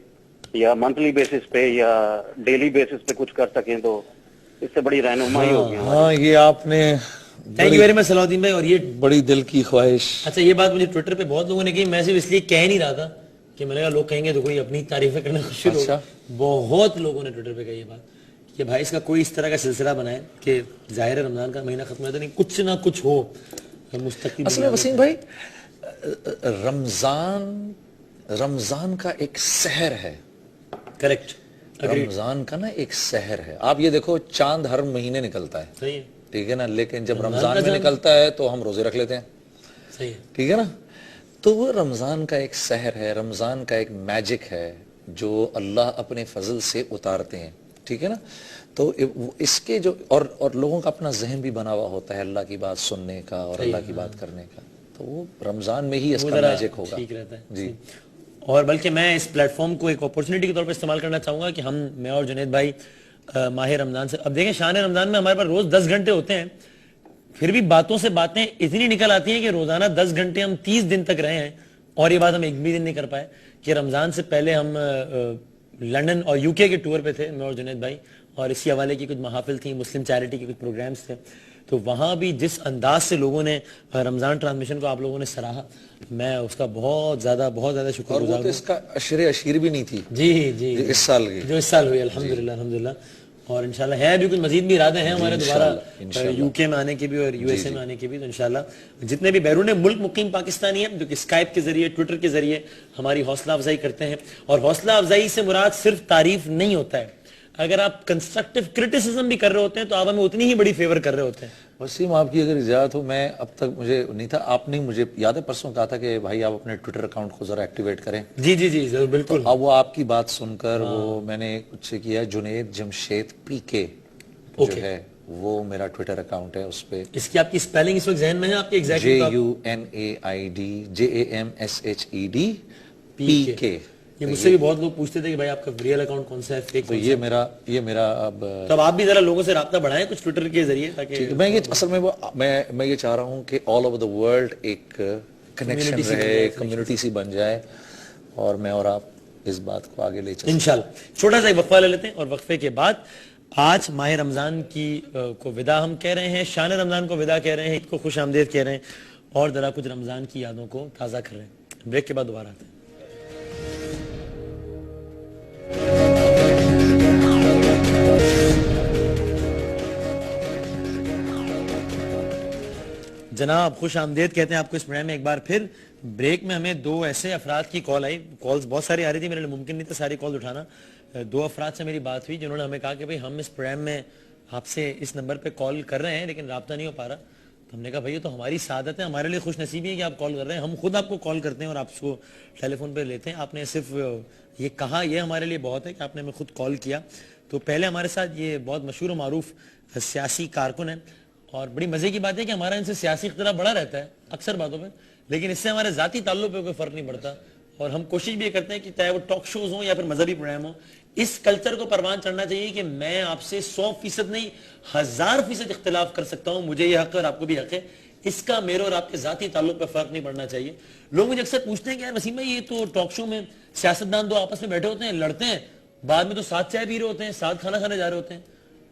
یا منتھلی بیسس پہ یا ڈیلی بیسس پہ کچھ کر سکیں تو اس سے بڑی رہنمائی ہوگی. ہاں یہ آپ نے, تھینک یو ویری مچ صلاح الدین بھائی. اور یہ بڑی دل کی خواہش. اچھا یہ بات مجھے ٹویٹر پہ بہت لوگوں نے کہی, میں صرف اس لیے کہہ نہیں رہا تھا کہ میں نے کہا لوگ کہیں گے تو کوئی اپنی تعریفیں کرنا شروع ہو. بہت لوگوں نے ٹویٹر پہ کہی یہ بات کہ بھائی اس کا کوئی اس طرح کا سلسلہ بنائے کہ ظاہر رمضان کا مہینہ ختم ہوتا نہیں, کچھ نہ کچھ ہو مستقبل. اصل میں وسیم بھائی رمضان کا ایک سحر ہے. کریکٹ, رمضان کا نا ایک سحر ہے. آپ یہ دیکھو چاند ہر مہینے نکلتا ہے, صحیح ہے, ٹھیک ہے نا, لیکن جب رمضان میں نکلتا ہے تو ہم روزے رکھ لیتے ہیں, صحیح ہے, ٹھیک ہے نا. تو وہ رمضان کا ایک سحر ہے, رمضان کا ایک میجک ہے جو اللہ اپنے فضل سے اتارتے ہیں, ٹھیک ہے نا. تو اس کے جو اور لوگوں کا اپنا ذہن بھی بنا ہوا ہوتا ہے اللہ کی بات سننے کا اور اللہ کی بات کرنے کا, تو وہ رمضان میں ہی اس کا میجک ہوگا. ٹھیک رہتا ہے جی. اور بلکہ میں اس پلیٹ فارم کو ایک اپورچونٹی کے طور پر استعمال کرنا چاہوں گا کہ میں اور جنید بھائی ماہ رمضان سے, اب دیکھیں شان رمضان میں ہمارے پاس روز 10 گھنٹے ہوتے ہیں, پھر بھی باتوں سے باتیں اتنی نکل آتی ہیں کہ روزانہ 10 گھنٹے ہم 30 دن تک رہے ہیں, اور یہ بات ہم ایک بھی دن نہیں کر پائے کہ رمضان سے پہلے ہم لنڈن اور UK کے ٹور پہ تھے میں اور جنید بھائی, اور اسی حوالے کی کچھ محافل تھیں, مسلم چیریٹی کے کچھ پروگرامز تھے. تو وہاں بھی جس انداز سے لوگوں نے رمضان ٹرانسمیشن کو آپ لوگوں نے سراہا, میں اس کا بہت زیادہ شکر اور وہ گزار تو اس کا اشیر بھی نہیں تھی جی اس سال کی, جو اس سال ہوئی الحمدللہ. اور انشاءاللہ ہے بھی کچھ مزید بھی ارادے ہیں ہمارے دوبارہ UK میں آنے کے بھی اور USA میں آنے کے بھی. تو انشاءاللہ جتنے بھی بیرون ملک مقیم پاکستانی ہیں جو کہ اسکائپ کے ذریعے, ٹویٹر کے ذریعے ہماری حوصلہ افزائی کرتے ہیں, اور حوصلہ افزائی سے مراد صرف تعریف نہیں ہوتا ہے, اگر آپ کنسٹرکٹیو کرٹیسزم بھی کر رہے ہوتے ہیں تو آپ ہمیں اتنی ہی بڑی فیور کر رہے ہوتے ہیں. وسیم آپ کی اگر اجازت ہو, میں اب تک مجھے نہیں تھا, آپ نے مجھے یاد ہے پرسوں کہا تھا کہ بھائی آپ اپنے ٹویٹر اکاؤنٹ کو ذرا ایکٹیویٹ کریں. جی ضرور, بالکل. اب وہ آپ کی بات سن کر وہ میں نے کچھ کیا, جنید جمشید PK جو ہے وہ میرا ٹویٹر اکاؤنٹ ہے, اس پہ اس کی آپ کی سپیلنگ اس وقت ذہن میں ہے آپ کی ایگزیکٹلی؟ JUNAID JAMSHED یہ مجھ سے بھی بہت لوگ پوچھتے تھے کہ بھائی آپ کا ریئل اکاؤنٹ کون سا ہے, فیک. تو یہ میرا اب تب آپ بھی ذرا لوگوں سے رابطہ بڑھائیں کچھ ٹویٹر کے ذریعے, تاکہ میں یہ اصل میں یہ چاہ رہا ہوں کہ آل اوور دا ورلڈ ایک کنیکشن رہے, کمیونٹی سی بن جائے, اور میں اور آپ اس بات کو آگے لے چلیں انشاءاللہ. چھوٹا سا ایک وقفہ لے لیتے ہیں, اور وقفے کے بعد آج ماہ رمضان کو ودا ہم کہہ رہے ہیں, شان رمضان کو ودا کہہ رہے ہیں, عید کو خوش آمدید کہہ رہے ہیں, اور ذرا کچھ رمضان کی یادوں کو تازہ کر رہے ہیں. بریک کے بعد دوبارہ آتے ہیں. جناب خوش آمدید کہتے ہیں آپ کو اس پروگرام میں ایک بار پھر. بریک میں ہمیں دو ایسے افراد کی کال آئی, کالز بہت ساری آ رہی تھی, میرے لیے ممکن نہیں تھا ساری کالز اٹھانا. دو افراد سے میری بات ہوئی جنہوں نے ہمیں کہا کہ بھئی ہم اس پروگرام میں آپ سے اس نمبر پہ کال کر رہے ہیں لیکن رابطہ نہیں ہو پا رہا. تو ہم نے کہا بھئی یہ تو ہماری سعادت ہے, ہمارے لیے خوش نصیبی ہے کہ آپ کال کر رہے ہیں, ہم خود آپ کو کال کرتے ہیں اور آپ کو ٹیلی فون پہ لیتے ہیں. آپ نے صرف یہ کہا, یہ ہمارے لیے بہت ہے کہ آپ نے ہمیں خود کال کیا. تو پہلے ہمارے ساتھ یہ بہت مشہور و معروف سیاسی کارکن ہیں, اور بڑی مزے کی بات ہے کہ ہمارا ان سے سیاسی اختلاف بڑا رہتا ہے اکثر باتوں پہ, لیکن اس سے ہمارے ذاتی تعلق پہ کوئی فرق نہیں پڑتا. اور ہم کوشش بھی یہ کرتے ہیں کہ چاہے وہ ٹاک شوز ہوں یا پھر مذہبی پروگرام ہوں, اس کلچر کو پروان چڑھنا چاہیے کہ میں آپ سے 100% نہیں 1000% اختلاف کر سکتا ہوں, مجھے یہ حق ہے اور آپ کو بھی حق ہے, اس کا میرے اور آپ کے ذاتی تعلق پہ فرق نہیں پڑنا چاہیے. لوگ مجھے اکثر پوچھتے ہیں کہ یار وسیم بھائی یہ تو ٹاک شو میں سیاستدان دو آپس میں بیٹھے ہوتے ہیں, لڑتے ہیں, بعد میں تو ساتھ چائے پی رہے ہوتے ہیں, ساتھ کھانا کھانے جا رہے ہوتے ہیں.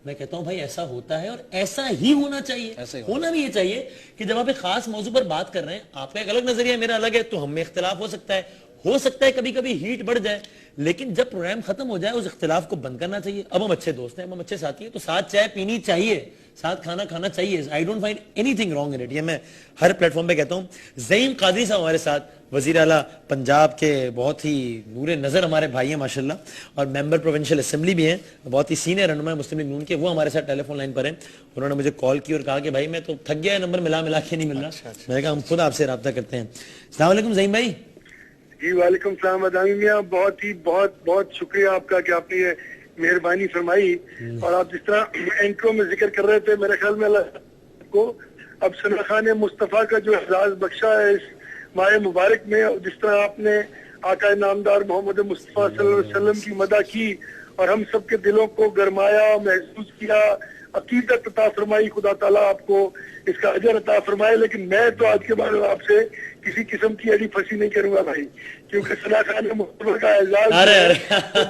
میں کہتا ہوں بھائی ایسا ہوتا ہے اور ایسا ہی ہونا چاہیے. ہونا بھی یہ چاہیے کہ جب آپ ایک خاص موضوع پر بات کر رہے ہیں, آپ کا ایک الگ نظریہ ہے, میرا الگ ہے, تو ہم میں اختلاف ہو سکتا ہے, ہو سکتا ہے کبھی کبھی ہیٹ بڑھ جائے, لیکن جب پروگرام ختم ہو جائے اس اختلاف کو بند کرنا چاہیے. اب ہم اچھے دوست ہیں, ہم اچھے ساتھی ہیں, تو ساتھ چائے پینی چاہیے, ساتھ کھانا کھانا چاہیے. I don't find anything wrong in it. یہ میں ہر پلیٹ فارم پہ کہتا ہوں. زعیم قادری صاحب ہمارے ساتھ, وزیر اعلیٰ پنجاب کے, بہت ہی نور نظر ہمارے بھائی ہیں ماشاءاللہ, اور ممبر پروونشل اسمبلی بھی ہیں, بہت ہی سینئر رہنما مسلم لیگ نون کے. وہ ہمارے ساتھ ٹیلی فون لائن پر ہیں. انہوں نے مجھے کال کی اور کہا کہ بھائی میں تو تھک گیا ہے, نمبر ملا کے نہیں مل رہا. میں نے کہا ہم خود آپ سے رابطہ کرتے ہیں. السلام علیکم زعیم بھائی. جی وعلیکم السلام ادامی میاں, بہت شکریہ آپ کا کہ آپ نے یہ مہربانی فرمائی. اور آپ جس طرح انٹرو میں ذکر کر رہے تھے, میرے خیال میں اللہ کو اب ثناخان مصطفیٰ کا جو اعزاز بخشا ہے اس ماہ مبارک میں, جس طرح آپ نے آقا نامدار محمد مصطفیٰ صلی اللہ علیہ وسلم کی مدح کی اور ہم سب کے دلوں کو گرمایا, محسوس کیا, عقیدت عطا فرمائی. خدا تعالیٰ آپ کو اس کا اجر عطا فرمائے. لیکن میں تو آج کے بعد آپ سے کسی قسم کی ایڈی پھنسی نہیں کروں گا بھائی, کیونکہ ثناخان مصطفیٰ کا اعزاز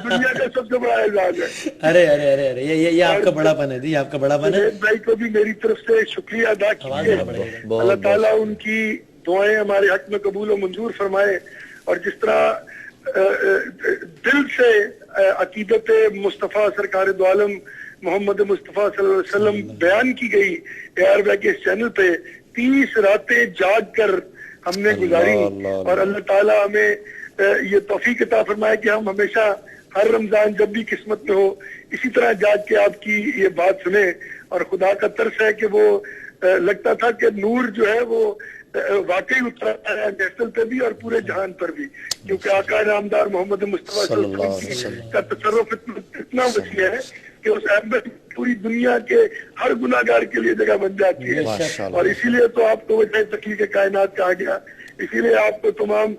دنیا کا سب سے بڑا اعزاز ہے. ارے ارے ارے ارے یہ آپ کا بڑا پن ہے جی, آپ کا بڑا پن ہے. بھائی کو بھی میری طرف سے شکریہ ادا کیجیے. اللہ تعالیٰ ان کی دعائیں ہمارے حق میں قبول و منظور فرمائے. اور جس طرح دل سے عقیدت مصطفیٰ سرکار دو عالم محمد مصطفیٰ صلی اللہ علیہ وسلم بیان کی گئی ایئر ویک اس چینل پہ, 30 راتیں جاگ کر ہم نے گزاری. اور اللہ تعالیٰ ہمیں یہ توفیق عطا فرمائے کہ ہم ہمیشہ ہر رمضان جب بھی قسمت میں ہو اسی طرح جاگ کے آپ کی یہ بات سنیں. اور خدا کا ترس ہے کہ وہ لگتا تھا کہ نور جو ہے وہ واقعی اترا ہے نیشنل پہ بھی اور پورے جہان پر بھی, کیونکہ آقا نامدار محمد مصطفیٰ صلی اللہ علیہ وسلم کا تصرف اتنا وسیع ہے کہ اس احمد پوری دنیا کے ہر گناہ گار کے لیے جگہ بن جاتی ہے. اور اسی لیے تو آپ کو وجہ تخلیق کائنات کہا گیا, اسی لیے آپ کو تمام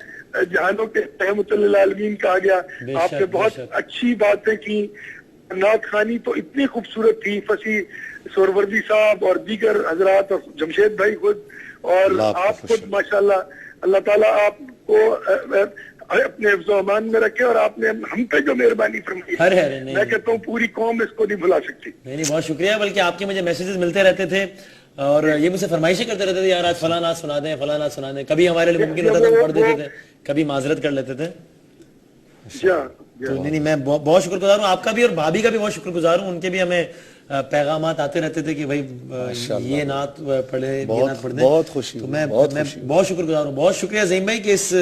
جہانوں کے رحمت للعالمین کہا گیا. آپ نے بہت اچھی باتیں کی. نعت خوانی تو اتنی خوبصورت تھی, فصیح سہروردی صاحب اور دیگر حضرات اور جمشید بھائی خود, اور آپ خود ماشاءاللہ. اللہ تعالیٰ آپ کو اپنے حفظ و امان میں رکھے, اور آپ نے ہم پہ جو مہربانی فرمائی میں کہتا ہوں پوری قوم اس کو نہیں بھلا سکتی. نہیں بہت شکریہ. بلکہ آپ کے مجھے میسیجز ملتے رہتے تھے اور یہ مجھ سے فرمائشیں کرتے رہتے تھے, یار آج فلاں نعت سنا دیں, فلاں نعت سنا دیں. کبھی ہمارے لیے ممکن ہوتا تھا ہم پڑھ دیتے تھے, کبھی معذرت کر لیتے تھے. نہیں میں بہت شکر گزار ہوں آپ کا بھی, اور بھابھی کا بھی بہت شکر گزار ہوں. ان کے بھی ہمیں پیغامات آتے رہتے تھے کہ بھائی یہ نعت پڑھے, یہ نعت پڑھ دیں. بہت خوشی, تو میں بہت شکر گزار ہوں. بہت شکریہ زعیم بھائی کہ اس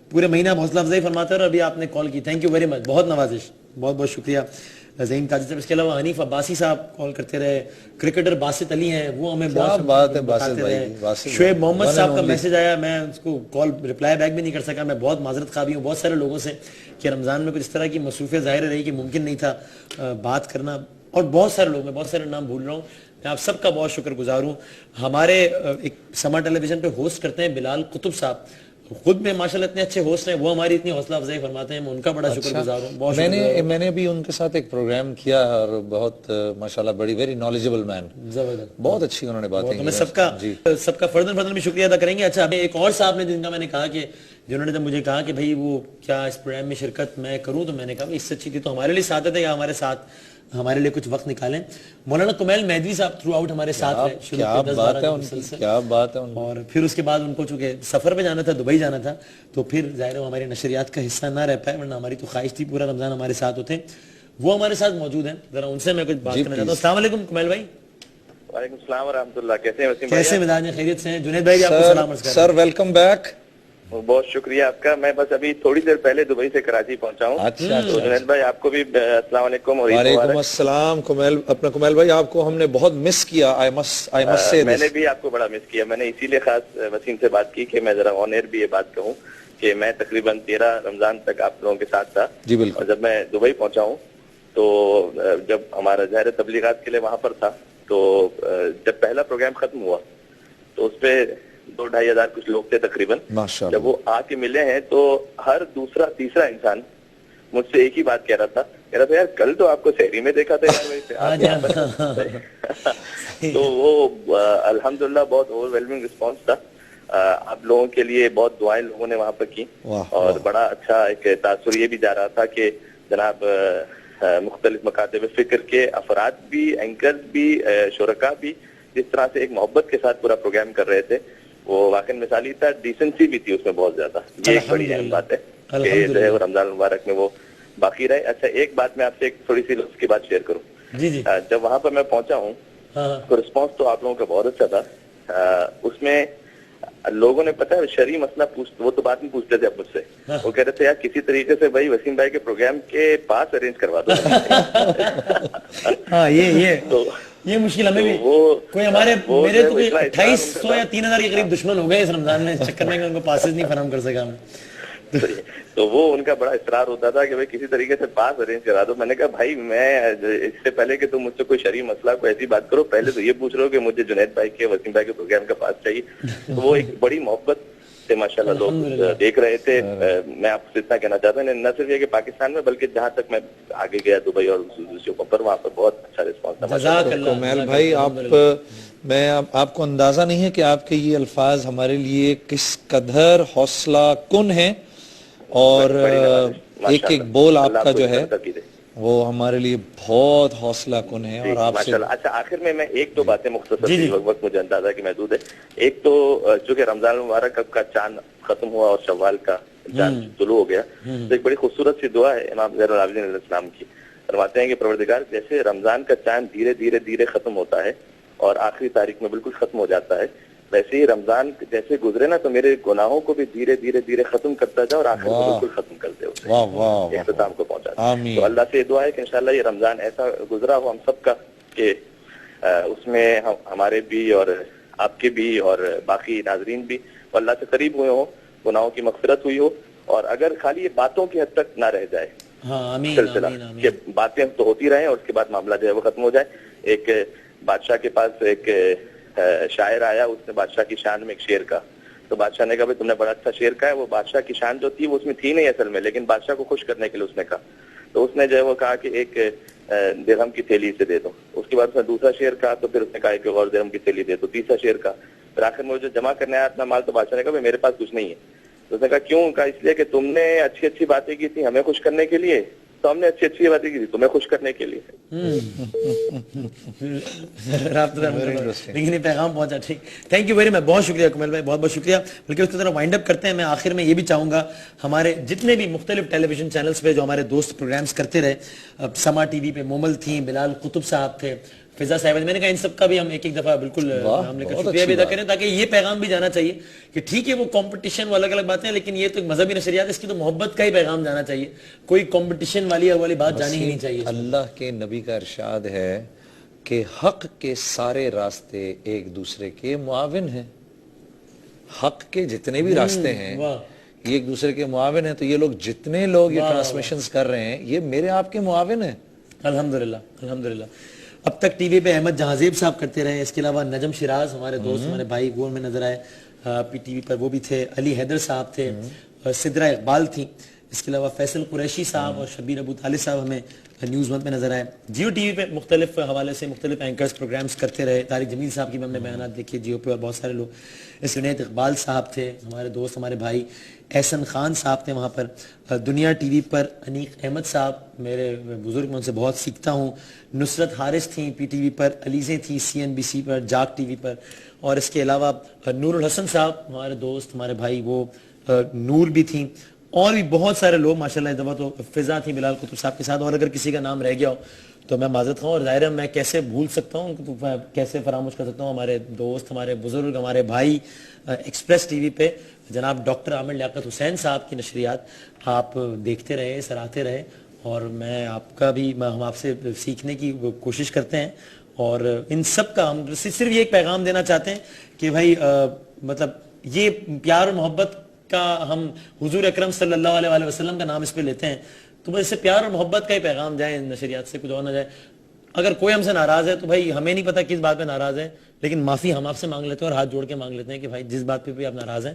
پورے مہینہ حوصلہ افزائی فرماتے ہیں, اور ابھی آپ نے کال کی. تھینک یو ویری مچ, بہت نوازش, بہت بہت شکریہ زعیم قادری صاحب. اس کے علاوہ حنیف عباسی صاحب کال کرتے رہے, کرکٹر باسط علی ہیں, وہ ہمیں بہت بات ہے باسط بھائی. شعیب محمد صاحب کا میسج آیا, میں اس کو کال رپلائی بیک بھی نہیں کر سکا. میں بہت معذرت خواہ بھی ہوں بہت سارے لوگوں سے کہ رمضان میں کچھ اس طرح کی مصروفیت ظاہر رہی کہ ممکن نہیں تھا بات کرنا, اور بہت سارے لوگ, میں بہت سارے نام بھول رہا ہوں. میں آپ سب کا بہت شکر گزار ہوں. ہمارے ایک سما ٹیلی ویژن پہ ہوسٹ کرتے ہیں بلال قطب صاحب, خود میں ماشاءاللہ اتنے اچھے ہوسٹ ہیں, وہ ہماری اتنی حوصلہ افزائی فرماتے ہیں, میں ان کا بڑا شکر گزار ہوں. میں نے بھی ان کے ساتھ ایک پروگرام کیا, اور بہت ماشاءاللہ بڑی ویری نالجبل مین, بہت اچھی انہوں نے باتیں کی. میں سب کا فردن بھی شکریہ ادا کریں گے. اچھا ایک اور صاحب نے جن کا میں نے کہا کہ جنہوں نے جب مجھے کہا کہ بھائی وہ کیا اس پروگرام میں شرکت میں کروں, تو میں نے کہا اس سے اچھی تھی تو ہمارے لیے ساتھ تھے یا ہمارے ساتھ ہمارے لیے کچھ وقت نکالیں. مولانا کمیل مہدوی صاحب تھرو آؤٹ ہمارے ساتھ رہے, کیا بات ہے. اور پھر اس کے بعد ان کو چونکہ سفر پہ جانا تھا, دبئی جانا تھا, تو پھر ظاہر ہے ہماری نشریات کا حصہ نہ رہ پائے, ورنہ ہماری تو خواہش تھی پورا رمضان ہمارے ساتھ ہوتے. وہ ہمارے ساتھ موجود ہیں, ذرا ان سے میں کچھ بات کرنا چاہتا ہوں. السلام علیکم کمیل بھائی. وعلیکم السلام ورحمۃ اللہ. کیسے ہیں وسیم بھائی؟ کیسے مزاج ہیں, خیریت سے ہیں؟ جنید بھائی آپ کو سلام عرض کرتا ہوں. Sir welcome back. بہت شکریہ آپ کا. میں بس ابھی تھوڑی دیر پہلے دبئی سے کراچی پہنچا ہوں. تو جنید بھائی آپ کو بھی السلام علیکم. وعلیکم السلام. کمیل بھائی آپ کو ہم نے بہت مس کیا. میں نے بھی آپ کو بڑا مس کیا. میں نے اسی لیے خاص وسیم سے بات کی کہ میں ذرا آن ایئر بھی یہ بات کہوں کہ میں تقریباً 13 رمضان تک آپ لوگوں کے ساتھ تھا. جی بالکل. اور جب میں دبئی پہنچا ہوں تو جب ہمارا ظاہر تبلیغات کے لیے وہاں پر تھا, تو جب پہلا پروگرام ختم ہوا تو اس پہ 2-2.5 ہزار کچھ لوگ تھے تقریباً. جب وہ آ کے ملے ہیں تو ہر دوسرا تیسرا انسان مجھ سے ایک ہی بات کہہ رہا تھا یار کل تو آپ کو سحری میں دیکھا تھا یار. تو وہ الحمدللہ بہت اوور ویلمنگ رسپانس تھا. آپ لوگوں کے لیے بہت دعائیں لوگوں نے وہاں پر کی, اور بڑا اچھا ایک تاثر یہ بھی جا رہا تھا کہ جناب مختلف مکاتب فکر کے افراد بھی, اینکرز بھی, شرکا بھی جس طرح سے ایک محبت کے ساتھ پورا پروگرام کر رہے تھے, وہ واقعی مثالی تھا. ڈیسنسی بھی تھی اس میں بہت زیادہ. یہ ایک بڑی اہم بات ہے. کہ جو ہے وہ رمضان المبارک میں وہ باقی رہے. اچھا ایک بات میں آپ سے ایک تھوڑی سی اس کی بات شیئر کروں. جی جی. جب وہاں پر میں پہنچا ہوں تو رسپانس تو آپ لوگوں کا بہت اچھا تھا. اس میں لوگوں نے پتا ہے شرعی مسئلہ وہ تو بات نہیں پوچھتے تھے اب مجھ سے, وہ کہہ رہے تھے یار کسی طریقے سے بھائی وسیم بھائی کے پروگرام کے پاس ارینج کروا دو. ہاں یہ مشکل ہمیں بھی, کوئی ہمارے میرے تو 2800 یا 3000 کے قریب دشمن ہو گئے اس رمضان میں چکر میں ان کو پاسز نہیں فراہم کر سکا ہم. تو وہ ان کا بڑا اصرار ہوتا تھا کہ بھائی کسی طریقے سے پاس ارینج کرا دو. میں نے کہا بھائی میں اس سے پہلے کہ تم مجھ سے کوئی شرعی مسئلہ کو ایسی بات کرو, پہلے تو یہ پوچھ رہے ہو کہ مجھے جنید بھائی کے وسیم بھائی کے پروگرام کا پاس چاہیے. تو وہ ایک بڑی محبت سے ماشاءاللہ لوگ دیکھ رہے تھے. میں آپ کو اتنا کہنا چاہتا ہوں, نہ صرف یہ کہ پاکستان میں بلکہ جہاں تک میں آگے گیا دبئی اور دوسرے پر, وہاں پر بہت اچھا رسپانس تھا. کومیل بھائی میں آپ کو اندازہ نہیں ہے کہ آپ کے یہ الفاظ ہمارے لیے کس قدر حوصلہ کن ہیں, اور ایک ایک بول آپ کا جو ہے وہ ہمارے لیے بہت حوصلہ کن ہے. اور آپ سے اچھا آخر میں ایک دو باتیں مختصر, وقت مجھے اندازہ کہ محدود ہے. ایک تو چونکہ رمضان المبارک کا چاند ختم ہوا اور شوال کا چاند طلوع ہو گیا, تو ایک بڑی خوبصورت سی دعا ہے امام زین العابدین علیہ السلام کی. فرماتے ہیں کہ پروردگار جیسے رمضان کا چاند دھیرے دھیرے دھیرے ختم ہوتا ہے اور آخری تاریخ میں بالکل ختم ہو جاتا ہے, ویسے ہی رمضان جیسے گزرے نا تو میرے گناہوں کو بھی دھیرے دھیرے دھیرے ختم کرتا جائے اور آخر کو بالکل ختم کر دے, اختتام کو پہنچا دے. تو اللہ سے یہ دعا ہے کہ انشاءاللہ یہ رمضان ایسا گزرا ہو ہم سب کا کہ اس میں ہمارے بھی اور آپ کے بھی اور باقی ناظرین بھی اللہ سے قریب ہوئے ہوں, گناہوں کی مغفرت ہوئی ہو, اور اگر خالی یہ باتوں کی حد تک نہ رہ جائے سلسلہ کہ باتیں تو ہوتی رہیں اور اس کے بعد معاملہ جو ہے وہ ختم ہو جائے. ایک بادشاہ کے پاس ایک شاعر آیا, اس نے بادشاہ کی شان میں ایک شعر کہا, تو بادشاہ نے کہا بھائی تم نے بڑا اچھا شعر کہا ہے. وہ بادشاہ کی شان جو تھی وہ اس میں تھی نہیں اصل میں, لیکن بادشاہ کو خوش کرنے کے لیے اس نے کہا. تو اس نے جو ہے وہ کہا کہ ایک درہم کی تھیلی سے دے دو. اس کے بعد اس نے دوسرا شعر کہا, تو پھر اس نے کہا کہ اور درہم کی تھیلی دے دو. تیسرا شعر کہا, پھر آخر میں جو جمع کرنے آیا اپنا مال, تو بادشاہ نے کہا بھائی میرے پاس کچھ نہیں ہے. تو اس نے کہا کیوں؟ کہا اس لیے کہ تم نے اچھی اچھی باتیں کی تھی ہمیں خوش کرنے کے لیے, تو ہم نے اچھی اچھی باتیں کی تھی تمہیں خوش کرنے کے لیے. لیکن یہ پیغام پہنچا. ٹھیک, تھینک یو ویری مچ, بہت شکریہ کومیل بھائی, بہت بہت شکریہ. بلکہ اس کی طرح وائنڈ اپ کرتے ہیں. میں آخر میں یہ بھی چاہوں گا ہمارے جتنے بھی مختلف ٹیلی ویژن چینلز پہ جو ہمارے دوست پروگرامز کرتے رہے, سما ٹی وی پہ مومل تھیں, بلال قطب صاحب تھے, فضا صاحب, میں نے کہا ان سب کا بھی ہم ایک ایک دفعہ بالکل نام لے کر شکریہ بھی ادا کریں, تاکہ یہ پیغام بھی جانا چاہیے کہ ٹھیک ہے وہ کمپٹیشن وہ الگ الگ باتیں ہیں, لیکن یہ تو ایک مذہبی نشریات ہے, اس کی تو محبت کا ہی پیغام جانا چاہیے, کوئی کمپٹیشن والی بات جانی ہی نہیں چاہیے. اللہ کے نبی کا ارشاد ہے کہ حق کے سارے راستے ایک دوسرے کے معاون ہیں. حق کے جتنے بھی راستے ہیں یہ ایک دوسرے کے معاون ہیں. تو یہ لوگ جتنے لوگ یہ ٹرانسمیشنز کر رہے ہیں یہ میرے آپ کے معاون ہیں. الحمدللہ الحمدللہ. اب تک ٹی وی پہ احمد جہازیب صاحب کرتے رہے, اس کے علاوہ نجم شیراز ہمارے دوست ہمارے بھائی وہ میں نظر آئے پی ٹی وی پر, وہ بھی تھے. علی حیدر صاحب تھے, سدرا اقبال تھیں. اس کے علاوہ فیصل قریشی صاحب اور شبیر ابو طالب صاحب ہمیں نیوز ون پہ نظر آئے. جیو ٹی وی پہ مختلف حوالے سے مختلف اینکرز پروگرامز کرتے رہے. طارق جمیل صاحب کی بھی ہم نے بیانات دیکھے جیو پہ, اور بہت سارے لوگ. اس جنید اقبال صاحب تھے ہمارے دوست ہمارے بھائی. احسن خان صاحب تھے وہاں پر. دنیا ٹی وی پر انیق احمد صاحب میرے بزرگ, میں ان سے بہت سیکھتا ہوں. نصرت حارث تھیں پی ٹی وی پر. علیزیں تھیں سی این بی سی پر, جاگ ٹی وی پر. اور اس کے علاوہ نور الحسن صاحب ہمارے دوست ہمارے بھائی, وہ نور بھی تھیں. اور بھی بہت سارے لوگ ماشاءاللہ. اس دفعہ تو فضا تھی بلال قطب صاحب کے ساتھ, اور اگر کسی کا نام رہ گیا ہو تو میں معذرت ہوں, اور ظاہر ہے میں کیسے بھول سکتا ہوں, کیسے فراموش کر سکتا ہوں. ہمارے دوست ہمارے بزرگ ہمارے بھائی ایکسپریس ٹی وی پہ جناب ڈاکٹر عامر لیاقت حسین صاحب کی نشریات آپ دیکھتے رہے, سراہتے رہے, اور میں آپ کا بھی ہم آپ سے سیکھنے کی کوشش کرتے ہیں. اور ان سب کا ہم صرف یہ ایک پیغام دینا چاہتے ہیں کہ بھائی مطلب یہ پیار اور محبت کا ہم حضور اکرم صلی اللہ علیہ وسلم کا نام اس پہ لیتے ہیں, تو بس اس سے پیار اور محبت کا ہی پیغام جائے ان نشریات سے, کچھ اور نہ جائے. اگر کوئی ہم سے ناراض ہے تو بھائی ہمیں نہیں پتا کس بات پہ ناراض ہے, لیکن معافی ہم آپ سے مانگ لیتے ہیں اور ہاتھ جوڑ کے مانگ لیتے ہیں کہ بھائی جس بات پہ بھی آپ ناراض ہیں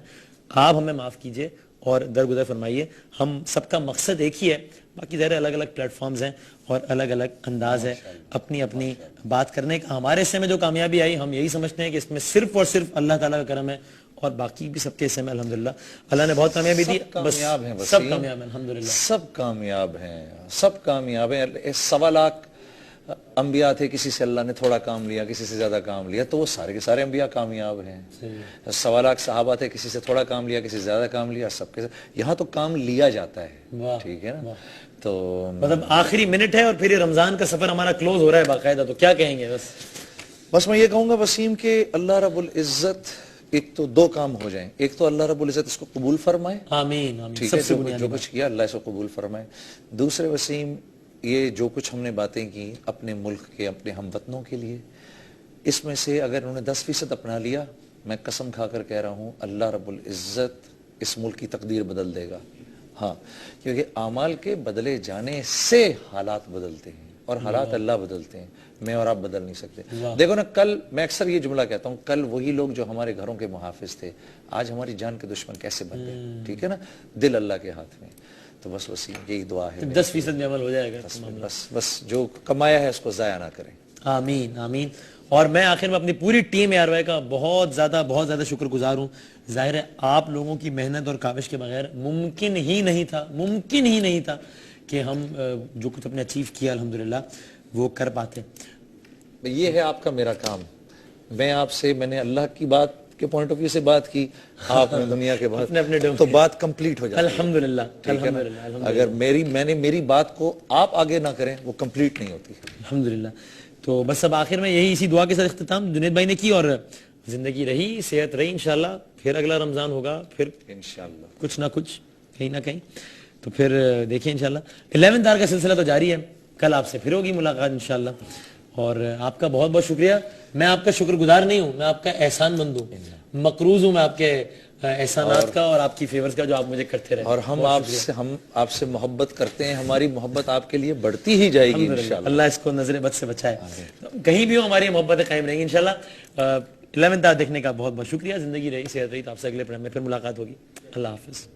آپ ہمیں معاف کیجئے اور درگزر فرمائیے. ہم سب کا مقصد ایک ہی ہے, باقی ظاہر الگ الگ پلیٹ فارمز ہیں اور الگ الگ انداز ہے اپنی اپنی بات کرنے کا. ہمارے حصے میں جو کامیابی آئی ہم یہی سمجھتے ہیں کہ اس میں صرف اور صرف اللہ تعالیٰ کا کرم ہے, اور باقی بھی سب کے حصے میں الحمدللہ اللہ نے بہت کامیابی دی. کامیاب ہیں, سب کامیاب ہیں الحمدللہ, سب کامیاب ہیں, سب کامیاب ہیں. 1.25 لاکھ انبیاء تھے, کسی سے اللہ نے تھوڑا کام لیا, کسی سے زیادہ کام لیا, تو وہ سارے کے سارے انبیاء کامیاب ہیں. 1.25 لاکھ صحابہ تھے, کسی سے تھوڑا کام لیا, کسی سے زیادہ کام لیا, سب کے یہاں تو کام لیا جاتا ہے. ٹھیک ہے نا, تو مطلب آخری منٹ ہے اور پھر یہ رمضان کا سفر ہمارا کلوز ہو رہا ہے باقاعدہ, تو کیا کہیں گے؟ بس میں یہ کہوں گا وسیم کہ اللہ رب العزت ایک تو 2 کام ہو جائیں. ایک تو اللہ رب العزت اس کو قبول فرمائے, آمین آمین, ٹھیک ہے, جو کچھ کیا اللہ اس کو قبول فرمائے. دوسرے وسیم, یہ جو کچھ ہم نے باتیں کی اپنے ملک کے, اپنے ہم وطنوں کے لیے, اس میں سے اگر انہوں نے 10% اپنا لیا, میں قسم کھا کر کہہ رہا ہوں اللہ رب العزت اس ملک کی تقدیر بدل دے گا. ہاں, کیونکہ اعمال کے بدلے جانے سے حالات بدلتے ہیں, اور حالات اللہ بدلتے ہیں, میں اور آپ بدل نہیں سکتے. دیکھو نا, کل میں اکثر یہ جملہ کہتا ہوں, کل وہی لوگ جو ہمارے گھروں کے محافظ تھے آج ہماری جان کے دشمن کیسے بن گئے. ٹھیک ہے نا, دل اللہ کے ہاتھ میں. تو بس وسیم یہی دعا ہے, 10% میں عمل ہو جائے گا. بس جو کمایا ہے اس کو ضائع نہ کریں. آمین آمین. اور میں آخر میں اپنی پوری ٹیم ARY کا بہت زیادہ شکر گزار ہوں. ظاہر ہے آپ لوگوں کی محنت اور کاوش کے بغیر ممکن ہی نہیں تھا کہ ہم جو کچھ اپنے اچیو کیا الحمدللہ وہ کر پاتے. یہ ہے آپ کا میرا کام. میں نے اللہ کی بات کے پوائنٹ آف ویو سے بات کی, آپ نے دنیا کے بات, تو بات کمپلیٹ ہو جاتی ہے الحمدللہ. اگر میری بات کو آپ آگے نہ کریں وہ کمپلیٹ نہیں ہوتی الحمدللہ. تو بس اب آخر میں یہی اسی دعا کے ساتھ اختتام جنید بھائی نے کی, اور زندگی رہی, صحت رہی, انشاءاللہ پھر اگلا رمضان ہوگا, پھر انشاءاللہ کچھ نہ کچھ کہیں نہ کہیں. تو پھر دیکھیں انشاءاللہ 11 تار کا سلسلہ تو جاری ہے, کل آپ سے پھر ہوگی ملاقات انشاءاللہ. اور آپ کا بہت بہت شکریہ. میں آپ کا شکر گزار نہیں ہوں, میں آپ کا احسان مند ہوں, مقروض ہوں میں آپ کے احسانات کا اور آپ کی فیورز کا جو آپ مجھے کرتے رہے. اور ہم آپ سے محبت کرتے ہیں, ہماری محبت آپ کے لیے بڑھتی ہی جائے گی انشاءاللہ. اللہ اس کو نظر بد سے بچائے, کہیں بھی ہو ہماری محبتیں قائم رہیں گی انشاءاللہ. 11 تار دیکھنے کا بہت بہت شکریہ. زندگی رہی, صحت رہی, تو آپ سے اگلے پروگرام میں پھر ملاقات ہوگی. اللہ حافظ.